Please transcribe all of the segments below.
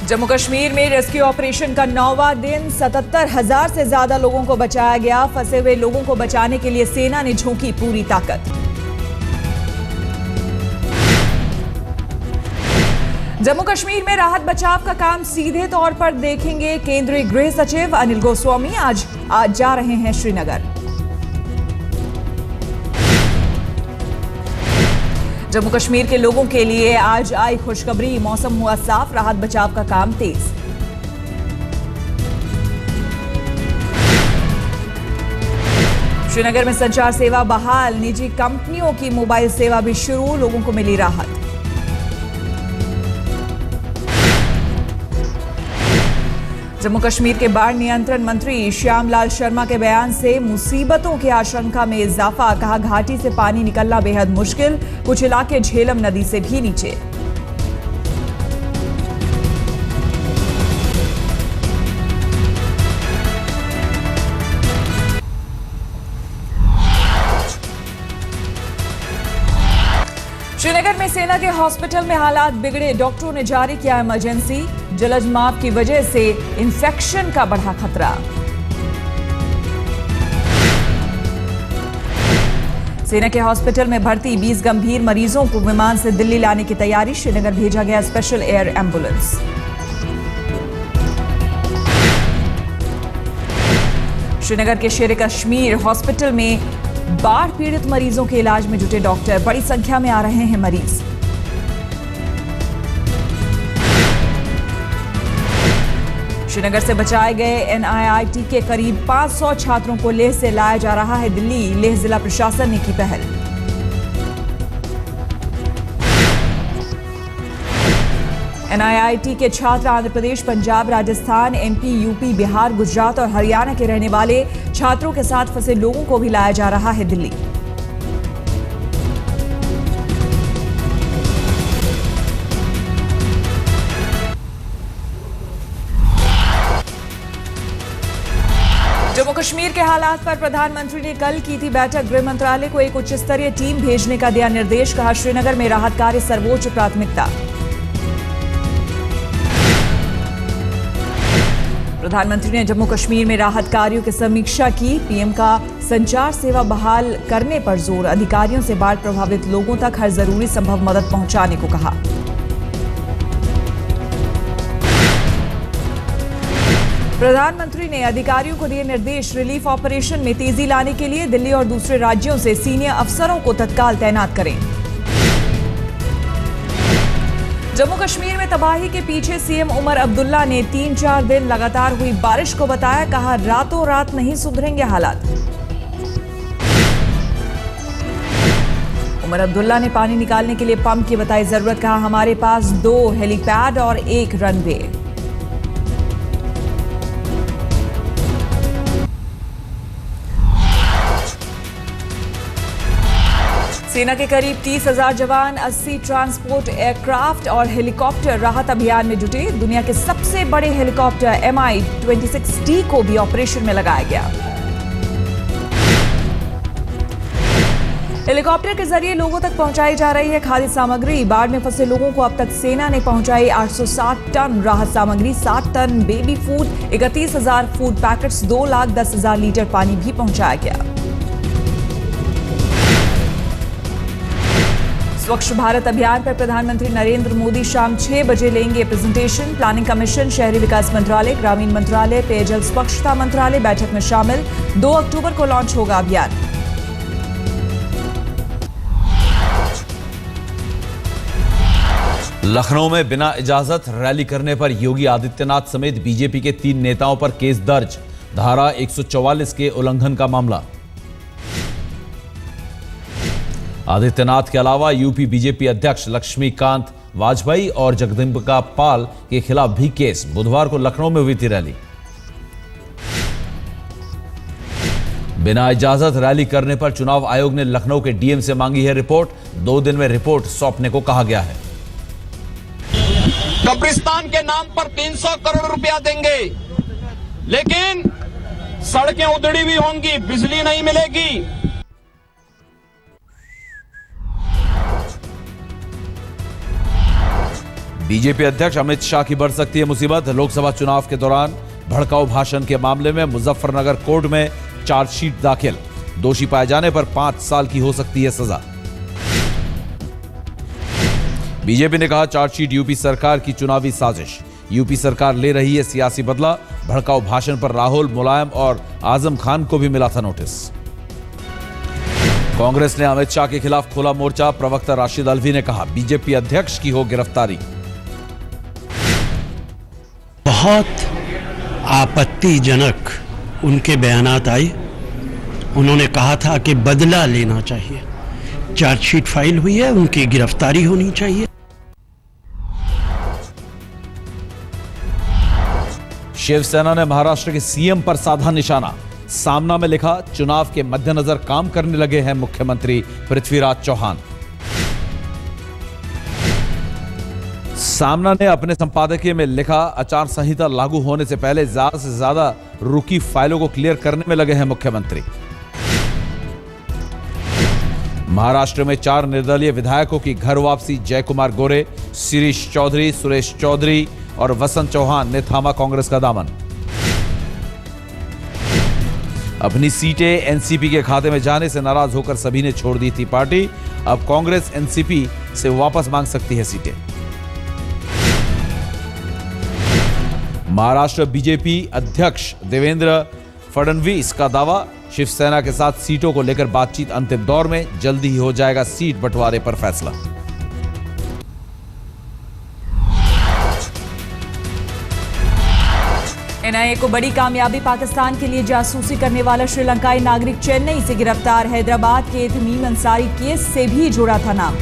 जम्मू कश्मीर में rescue operation का 9वां दिन 77,000 से ज्यादा लोगों को बचाया गया। फंसे हुए लोगों को बचाने के लिए सेना ने झोंकी पूरी ताकत। जम्मू कश्मीर में राहत बचाव का काम सीधे तौर पर देखेंगे केंद्रीय गृह सचिव अनिल गोस्वामी। आज जा रहे हैं श्रीनगर। जम्मू कश्मीर के लोगों के लिए आज आई खुशखबरी। मौसम हुआ साफ, राहत बचाव का काम तेज। श्रीनगर में संचार सेवा बहाल, निजी कंपनियों की मोबाइल सेवा भी शुरू, लोगों को मिली राहत। जम्मू कश्मीर के बाढ़ नियंत्रण मंत्री श्यामलाल शर्मा के बयान से मुसीबतों की आशंका में इजाफा। कहा, घाटी से पानी निकलना बेहद मुश्किल, कुछ इलाके झेलम नदी से भी नीचे। श्रीनगर में सेना के हॉस्पिटल में हालात बिगड़े, डॉक्टरों ने जारी किया इमरजेंसी। जलज माप की वजह से इंफेक्शन का बढ़ा खतरा। सेना के हॉस्पिटल में भर्ती 20 गंभीर मरीजों को विमान से दिल्ली लाने की तैयारी। श्रीनगर भेजा गया स्पेशल एयर एम्बुलेंस। श्रीनगर के शेर कश्मीर हॉस्पिटल में बाढ़ पीड़ित मरीजों के इलाज में जुटे डॉक्टर। बड़ी संख्या में आ रहे हैं मरीज। श्रीनगर से बचाए गए एनआईआईटी के करीब 500 छात्रों को लेह से लाया जा रहा है दिल्ली। लेह जिला प्रशासन ने की पहल। एनआईआईटी के छात्र आंध्र प्रदेश, पंजाब, राजस्थान, एमपी, यूपी, बिहार, गुजरात और हरियाणा के रहने वाले छात्रों के साथ फंसे लोगों को भी लाया जा रहा है दिल्ली। जम्मू कश्मीर के हालात पर प्रधानमंत्री ने कल की थी बैठक। गृह मंत्रालय को एक उच्च स्तरीय टीम भेजने का दिया निर्देश। कहा, श्रीनगर में राहत कार्य सर्वोच्च प्राथमिकता। प्रधानमंत्री ने जम्मू कश्मीर में राहत कार्यों की समीक्षा की। पीएम का संचार सेवा बहाल करने पर जोर। अधिकारियों से बाढ़ प्रभावित लोगों तक हर जरूरी संभव मदद पहुंचाने को कहा। प्रधानमंत्री ने अधिकारियों को दिए निर्देश। रिलीफ ऑपरेशन में तेजी लाने के लिए दिल्ली और दूसरे राज्यों से सीनियर अफसरों को तत्काल तैनात करें। जम्मू कश्मीर में तबाही के पीछे सीएम उमर अब्दुल्ला ने 3-4 दिन लगातार हुई बारिश को बताया। कहा, रातों रात नहीं सुधरेंगे हालात। उमर अब्दुल्ला ने पानी निकालने के लिए पंप की बताई जरूरत। कहा, हमारे पास 2 हेलीपैड और 1 रनवे। सेना के करीब 30,000 जवान, 80 ट्रांसपोर्ट एयरक्राफ्ट और हेलीकॉप्टर राहत अभियान में जुटे। दुनिया के सबसे बड़े हेलीकॉप्टर Mi-26D को भी ऑपरेशन में लगाया गया। हेलीकॉप्टर के जरिए लोगों तक पहुंचाई जा रही है खाद्य सामग्री। बाढ़ में फंसे लोगों को अब तक सेना ने पहुंचाई 860 टन राहत सामग्री, 7 ton baby food, 31,000 food packets, 2,10,000 litre पानी भी पहुंचाया गया। स्वच्छ भारत अभियान पर प्रधानमंत्री नरेंद्र मोदी शाम 6 बजे लेंगे प्रेजेंटेशन। प्लानिंग कमीशन, शहरी विकास मंत्रालय, ग्रामीण मंत्रालय, पेयजल स्वच्छता मंत्रालय बैठक में शामिल। 2 अक्टूबर को लॉन्च होगा अभियान। लखनऊ में बिना इजाजत रैली करने पर योगी आदित्यनाथ समेत बीजेपी के 3 नेताओं पर केस दर्ज। धारा 144 के उल्लंघन का मामला। आदित्यनाथ के अलावा यूपी बीजेपी अध्यक्ष लक्ष्मीकांत वाजपेयी और जगदम्बिका पाल के खिलाफ भी केस। बुधवार को लखनऊ में हुई थी रैली। बिना इजाजत रैली करने पर चुनाव आयोग ने लखनऊ के डीएम से मांगी है रिपोर्ट। 2 दिन में रिपोर्ट सौंपने को कहा गया है। कब्रिस्तान के नाम पर 300 करोड़ रुपया देंगे, लेकिन सड़कें उधड़ी हुई होंगी, बिजली नहीं मिलेगी। बीजेपी अध्यक्ष अमित शाह की बढ़ सकती है मुसीबत। लोकसभा चुनाव के दौरान भड़काऊ भाषण के मामले में मुजफ्फरनगर कोर्ट में चार्जशीट दाखिल। दोषी पाए जाने पर 5 साल की हो सकती है सजा। बीजेपी ने कहा चार्जशीट यूपी सरकार की चुनावी साजिश। यूपी सरकार ले रही है सियासी बदला। भड़काऊ भाषण पर राहुल, मुलायम और आजम खान को भी मिला था नोटिस। कांग्रेस ने अमित शाह के खिलाफ खोला मोर्चा। प्रवक्ता राशिद अल्वी ने कहा बीजेपी अध्यक्ष की हो गिरफ्तारी। बहुत आपत्तिजनक उनके बयानात आए। उन्होंने कहा था कि बदला लेना चाहिए। चार्जशीट फाइल हुई है, उनकी गिरफ्तारी होनी चाहिए। शिवसेना ने महाराष्ट्र के सीएम पर साधा निशाना। सामना में लिखा चुनाव के मद्देनजर काम करने लगे हैं मुख्यमंत्री पृथ्वीराज चौहान। सामना ने अपने संपादकीय में लिखा आचार संहिता लागू होने से पहले ज्यादा से ज्यादा रुकी फाइलों को क्लियर करने में लगे हैं मुख्यमंत्री। महाराष्ट्र में 4 निर्दलीय विधायकों की घर वापसी। जयकुमार गोरे, शिरीष चौधरी, सुरेश चौधरी और वसंत चौहान ने थामा कांग्रेस का दामन। अपनी सीटें एनसीपी के खाते में जाने से नाराज होकर सभी ने छोड़ दी थी पार्टी। अब कांग्रेस एनसीपी से वापस मांग सकती है सीटें। महाराष्ट्र बीजेपी अध्यक्ष देवेंद्र फडणवीस का दावा, शिवसेना के साथ सीटों को लेकर बातचीत अंतिम दौर में। जल्दी ही हो जाएगा सीट बंटवारे पर फैसला। एनआईए को बड़ी कामयाबी। पाकिस्तान के लिए जासूसी करने वाला श्रीलंकाई नागरिक चेन्नई से गिरफ्तार। हैदराबाद के तमीम अंसारी केस से भी जुड़ा था नाम।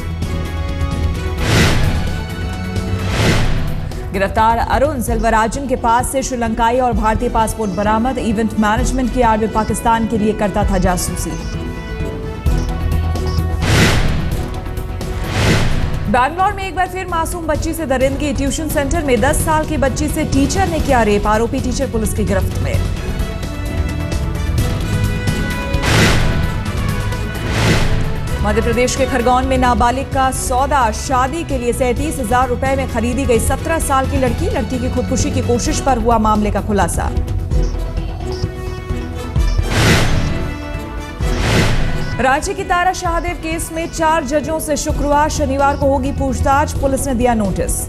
गिरफ्तार अरुण सेल्वराजन के पास से श्रीलंकाई और भारतीय पासपोर्ट बरामद। इवेंट मैनेजमेंट की आड़ में पाकिस्तान के लिए करता था जासूसी। बैंगलोर में एक बार फिर मासूम बच्ची से दरिंदगी। ट्यूशन सेंटर में 10 साल की बच्ची से टीचर ने किया रेप। आरोपी टीचर पुलिस की गिरफ्त में। मध्य प्रदेश के खरगोन में नाबालिग का सौदा। शादी के लिए 37,000 रुपए में खरीदी गई 17 साल की लड़की। लड़की की खुदकुशी की कोशिश पर हुआ मामले का खुलासा। रांची की तारा शाहदेव केस में 4 जजों से शुक्रवार शनिवार को होगी पूछताछ। पुलिस ने दिया नोटिस।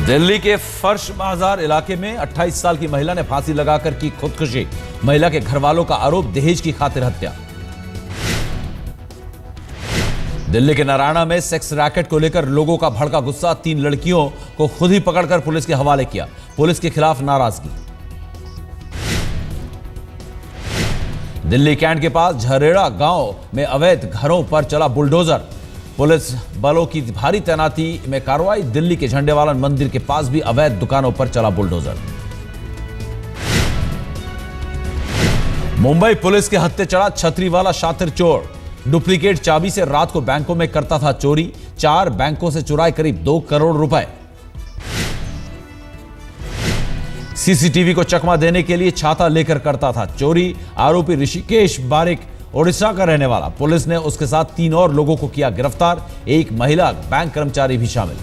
दिल्ली के फर्श बाजार इलाके में 28 साल की महिला ने फांसी लगाकर की खुदकुशी। महिला के घर वालों का आरोप दहेज की खातिर हत्या। दिल्ली के नारायणा में सेक्स रैकेट को लेकर लोगों का भड़का गुस्सा। 3 लड़कियों को खुद ही पकड़कर पुलिस के हवाले किया। पुलिस के खिलाफ नाराजगी। दिल्ली कैंट के पास झरेड़ा गांव में अवैध घरों पर चला बुलडोजर। पुलिस बलों की भारी तैनाती में कार्रवाई। दिल्ली के झंडेवालन मंदिर के पास भी अवैध दुकानों पर चला बुलडोजर। मुंबई पुलिस के हत्थे चढ़ा छतरी वाला शातिर चोर। डुप्लीकेट चाबी से रात को बैंकों में करता था चोरी। 4 बैंकों से चुराए करीब 2 करोड़ रुपए। सीसीटीवी को चकमा देने के लिए छाता लेकर करता था चोरी। आरोपी ऋषिकेश बारिक ओडिशा का रहने वाला। पुलिस ने उसके साथ 3 और लोगों को किया गिरफ्तार। एक महिला बैंक कर्मचारी भी शामिल।